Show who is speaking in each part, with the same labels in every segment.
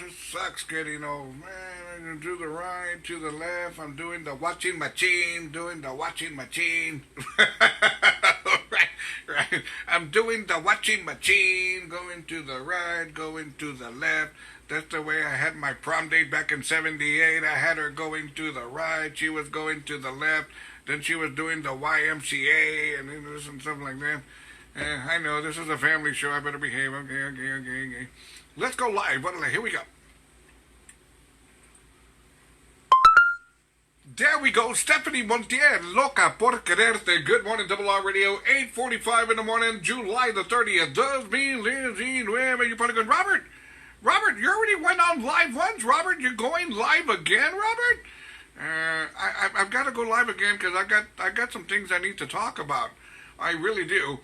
Speaker 1: just sucks getting old, man. I do the right, to the left. I'm doing the watching machine, right. I'm doing the watching machine, going to the right, going to the left. That's the way I had my prom date back in 78. I had her going to the right, she was going to the left. Then she was doing the YMCA and this and stuff like that. I know, this is a family show. I better behave. Okay. Let's go live. Here we go. There we go. Stephanie Montier, Loca por Quererte. Good morning, Double R Radio. 8:45 in the morning, July the 30th. Does mean you're probably going, Robert, you already went on live once. Robert, you're going live again, Robert? I've got to go live again because I got some things I need to talk about. I really do.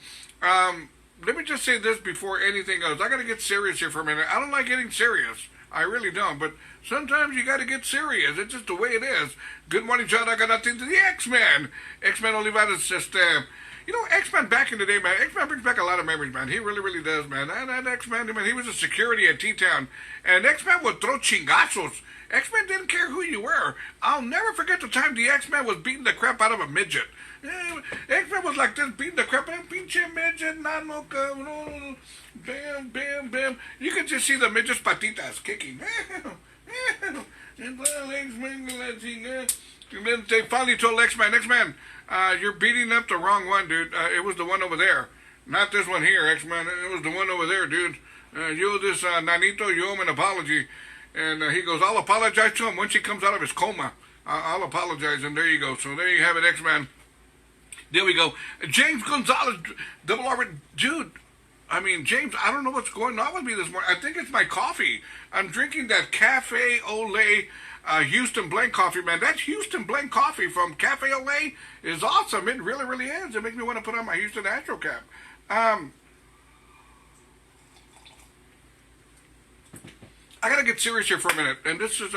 Speaker 1: Let me just say this before anything else. I got to get serious here for a minute. I don't like getting serious. I really don't. But sometimes you got to get serious. It's just the way it is. Good morning, John. I got nothing to the X-Men. X-Men Olivares just, X-Men back in the day, man. X-Men brings back a lot of memories, man. He really, really does, man. That X-Men, man, he was a security at T-Town. And X-Men would throw chingazos. X-Men didn't care who you were. I'll never forget the time the X-Men was beating the crap out of a midget. X-Men was like this, beating the crap out of a pinche midget. Nano cabrón. Bam, bam, bam. You could just see the midget's patitas kicking. And then they finally told X-Man, you're beating up the wrong one, dude. It was the one over there. Not this one here, X-Man. It was the one over there, dude. You, this Nanito, you owe him an apology. And he goes, I'll apologize to him once he comes out of his coma. I'll apologize, and there you go. So there you have it, X-Man. There we go. James Gonzalez, Double R, dude. I mean, James, I don't know what's going on with me this morning. I think it's my coffee. I'm drinking that Cafe Olay Houston Blend coffee, man. That Houston Blend coffee from Cafe Olay is awesome. It really, really is. It makes me want to put on my Houston Astro cap. I gotta get serious here for a minute, and this is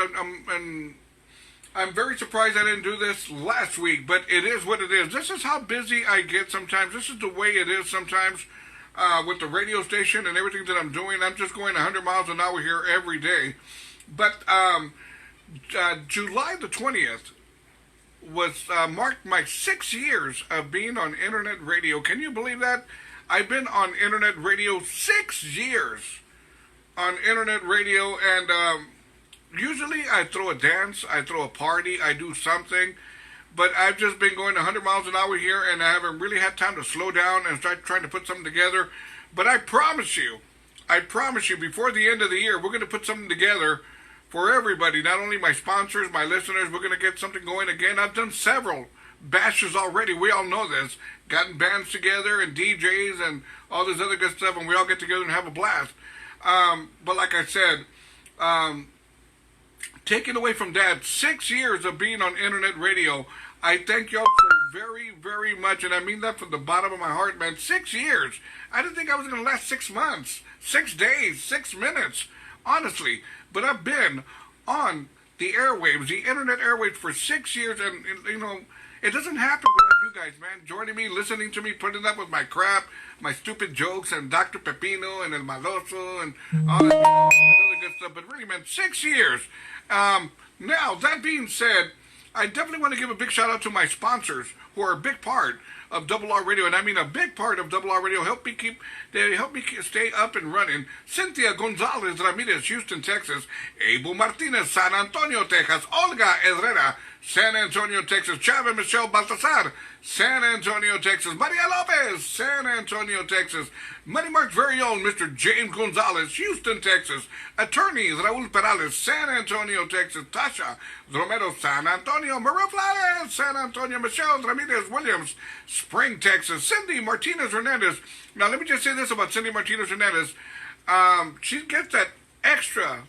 Speaker 1: I'm very surprised I didn't do this last week, but it is what it is. This is how busy I get sometimes. This is the way it is sometimes with the radio station and everything that I'm doing. I'm just going 100 miles an hour here every day. But July the 20th was marked my 6 years of being on internet radio. Can you believe that? I've been on internet radio 6 years. On internet radio, and usually I throw a dance, I throw a party, I do something, but I've just been going 100 miles an hour here, and I haven't really had time to slow down and start trying to put something together. But I promise you, before the end of the year, we're going to put something together for everybody, not only my sponsors, my listeners. We're going to get something going again. I've done several bashes already. We all know this. Gotten bands together and DJs and all this other good stuff, and we all get together and have a blast. But like I said, taken away from that, 6 years of being on internet radio, I thank y'all so very, very much, and I mean that from the bottom of my heart, man. 6 years. I didn't think I was going to last 6 months, 6 days, 6 minutes, honestly. But I've been on the airwaves, the internet airwaves for 6 years, and it doesn't happen without you guys, man. Joining me, listening to me, putting up with my crap, my stupid jokes, and Dr. Pepino, and El Maloso, and all that, all that other good stuff. But really, man, 6 years. Now, that being said, I definitely want to give a big shout out to my sponsors who are a big part of Double R Radio, and I mean a big part of Double R Radio. They help me stay up and running. Cynthia Gonzalez Ramirez, Houston, Texas. Abel Martinez, San Antonio, Texas. Olga Herrera, San Antonio, Texas. Chava Michelle Baltasar, San Antonio, Texas. Maria Lopez, San Antonio, Texas. Money Mark's very own Mr. James Gonzalez, Houston, Texas. Attorney Raul Perales, San Antonio, Texas. Tasha Romero, San Antonio. Maria Flores, San Antonio. Michelle Ramirez Williams, Spring, Texas. Cindy Martinez Hernandez. Now, let me just say this about Cindy Martinez Hernandez. She gets that extra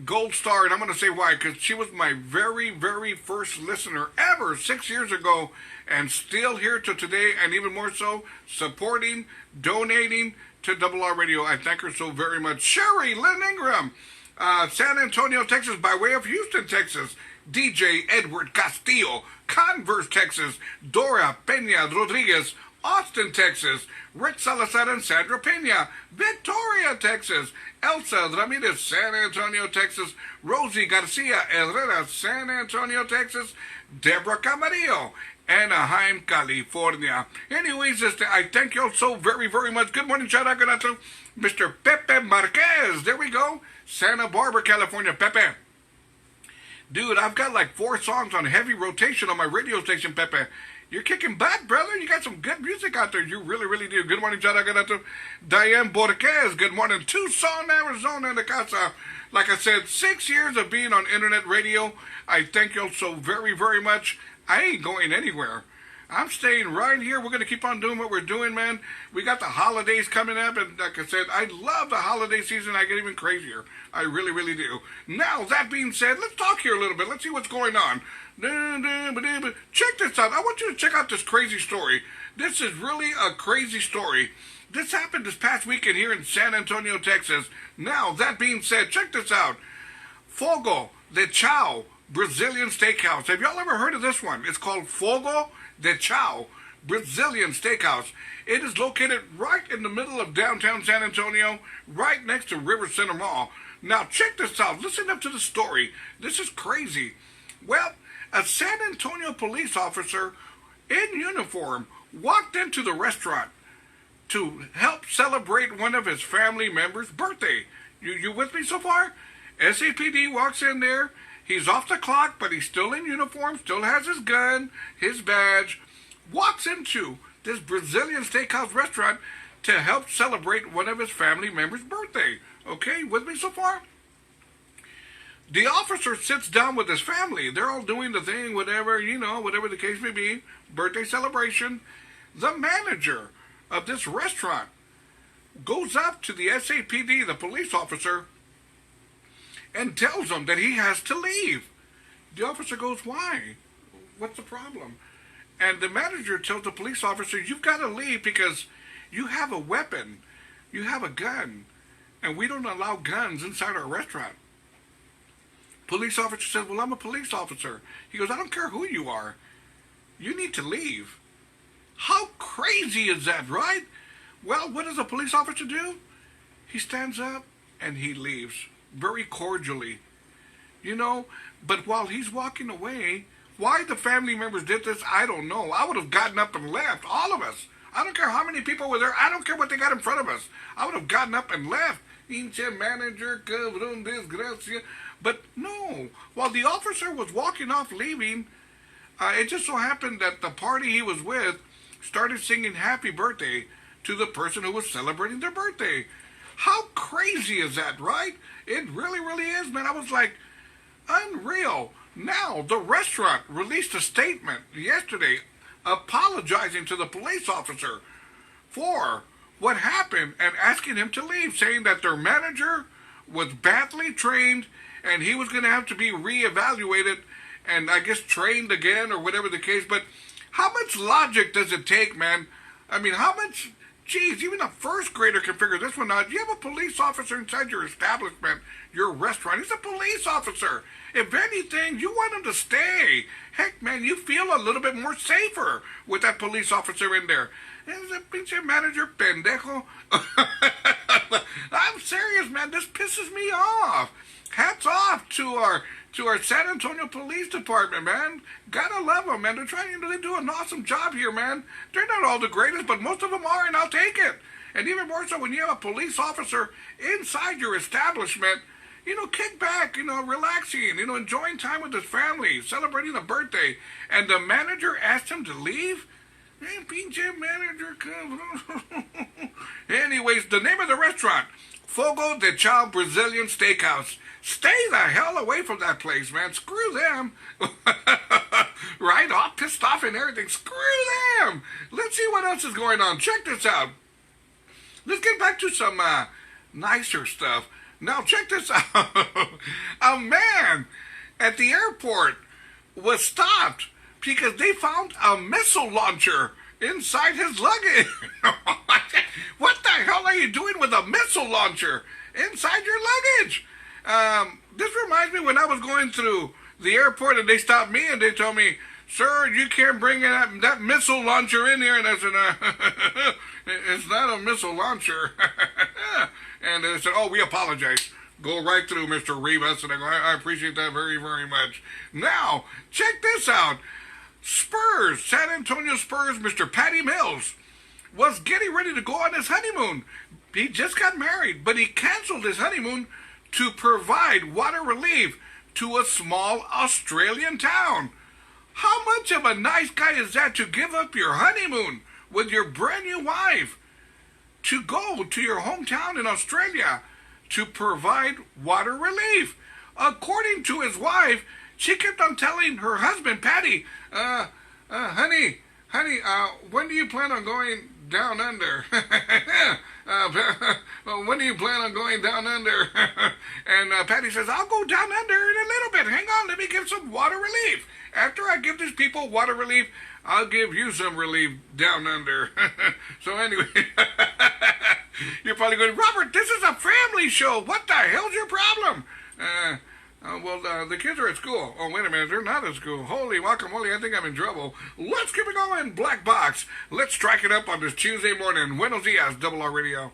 Speaker 1: gold star, and I'm going to say why, because she was my very, very first listener ever 6 years ago, and still here to today, and even more so, supporting, donating to Double R Radio. I thank her so very much. Sherry Lynn Ingram, San Antonio, Texas, by way of Houston, Texas. DJ Edward Castillo, Converse, Texas. Dora Peña Rodriguez, Austin, Texas, Rick Salazar and Sandra Pena, Victoria, Texas, Elsa Ramirez, San Antonio, Texas, Rosie Garcia Herrera, San Antonio, Texas, Deborah Camarillo, Anaheim, California. Anyways, I thank you all so very, very much. Good morning, shout out to Mr. Pepe Marquez. There we go. Santa Barbara, California. Pepe. Dude, I've got like 4 songs on heavy rotation on my radio station, Pepe. You're kicking butt, brother. You got some good music out there. You really, really do. Good morning, shout out to Diane Borquez. Good morning, Tucson, Arizona, in the casa. Like I said, 6 years of being on internet radio. I thank you all so very, very much. I ain't going anywhere. I'm staying right here. We're going to keep on doing what we're doing, man. We got the holidays coming up, and like I said, I love the holiday season. I get even crazier. I really, really do. Now, that being said, let's talk here a little bit. Let's see what's going on. Check this out. I want you to check out this crazy story. This is really a crazy story. This happened this past weekend here in San Antonio, Texas. Now, that being said, check this out. Fogo de Chao Brazilian Steakhouse. Have y'all ever heard of this one? It's called Fogo de Chao Brazilian Steakhouse. It is located right in the middle of downtown San Antonio, right next to River Center Mall. Now, check this out. Listen up to the story. This is crazy. Well, a San Antonio police officer in uniform walked into the restaurant to help celebrate one of his family members' birthday. You with me so far? SAPD walks in there. He's off the clock, but he's still in uniform, still has his gun, his badge, walks into this Brazilian steakhouse restaurant to help celebrate one of his family members' birthday. Okay, with me so far? The officer sits down with his family. They're all doing the thing, whatever, whatever the case may be, birthday celebration. The manager of this restaurant goes up to the SAPD, the police officer, and tells him that he has to leave. The officer goes, why? What's the problem? And the manager tells the police officer, you've got to leave because you have a weapon. You have a gun. And we don't allow guns inside our restaurant. Police officer says, well, I'm a police officer. He goes, I don't care who you are. You need to leave. How crazy is that, right? Well, what does a police officer do? He stands up and he leaves very cordially. But while he's walking away, why the family members did this, I don't know. I would have gotten up and left, all of us. I don't care how many people were there. I don't care what they got in front of us. I would have gotten up and left. Pinche manager, cabrón, desgracia. But no, while the officer was walking off leaving, it just so happened that the party he was with started singing happy birthday to the person who was celebrating their birthday. How crazy is that, right? It really, really is, man. I was like, unreal. Now, the restaurant released a statement yesterday apologizing to the police officer for what happened and asking him to leave, saying that their manager was badly trained and he was going to have to be reevaluated and I guess trained again or whatever the case. But how much logic does it take, man? I mean, how much... Geez, even a first grader can figure this one out. You have a police officer inside your establishment, your restaurant. He's a police officer. If anything, you want him to stay. Heck, man, you feel a little bit more safer with that police officer in there. Is a pinche manager pendejo? I'm serious, man. This pisses me off. Hats off to our San Antonio Police Department, man. Gotta love them, man. They're trying to do an awesome job here, man. They're not all the greatest, but most of them are, and I'll take it. And even more so when you have a police officer inside your establishment, kick back, relaxing, enjoying time with his family, celebrating a birthday. And the manager asked him to leave? Hey, pinche manager, come. Anyways, the name of the restaurant, Fogo de Chao Brazilian Steakhouse. Stay the hell away from that place, man. Screw them. Right? All pissed off and everything. Screw them. Let's see what else is going on. Check this out. Let's get back to some nicer stuff. Now, check this out. A man at the airport was stopped because they found a missile launcher inside his luggage. What the hell are you doing with a missile launcher inside your luggage? This reminds me when I was going through the airport and they stopped me and they told me, sir, you can't bring that missile launcher in here. And I said, it's not a missile launcher. And they said, oh, we apologize. Go right through, Mr. Rivas. And I go, I appreciate that very, very much. Now, check this out. Spurs, San Antonio Spurs, Mr. Patty Mills was getting ready to go on his honeymoon. He just got married, but he canceled his honeymoon to provide water relief to a small Australian town. How much of a nice guy is that to give up your honeymoon with your brand new wife to go to your hometown in Australia to provide water relief? According to his wife, she kept on telling her husband, Patty, honey, when do you plan on going down under? When do you plan on going down under? And Patty says, I'll go down under in a little bit. Hang on, let me give some water relief. After I give these people water relief, I'll give you some relief down under. So anyway, you're probably going, Robert, this is a family show. What the hell's your problem? The kids are at school. Oh, wait a minute, they're not at school. Holy guacamole, I think I'm in trouble. Let's keep it going, Black Box. Let's strike it up on this Tuesday morning. Buenos dias, Double R Radio.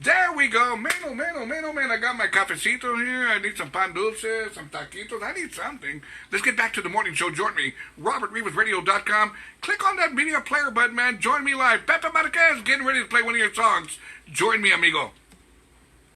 Speaker 1: There we go. Man, oh man, I got my cafecito here. I need some pan dulce, some taquitos. I need something. Let's get back to the morning show. Join me, robertrivasradio.com. Click on that media player button, man. Join me live. Pepe Marquez getting ready to play one of your songs. Join me, amigo.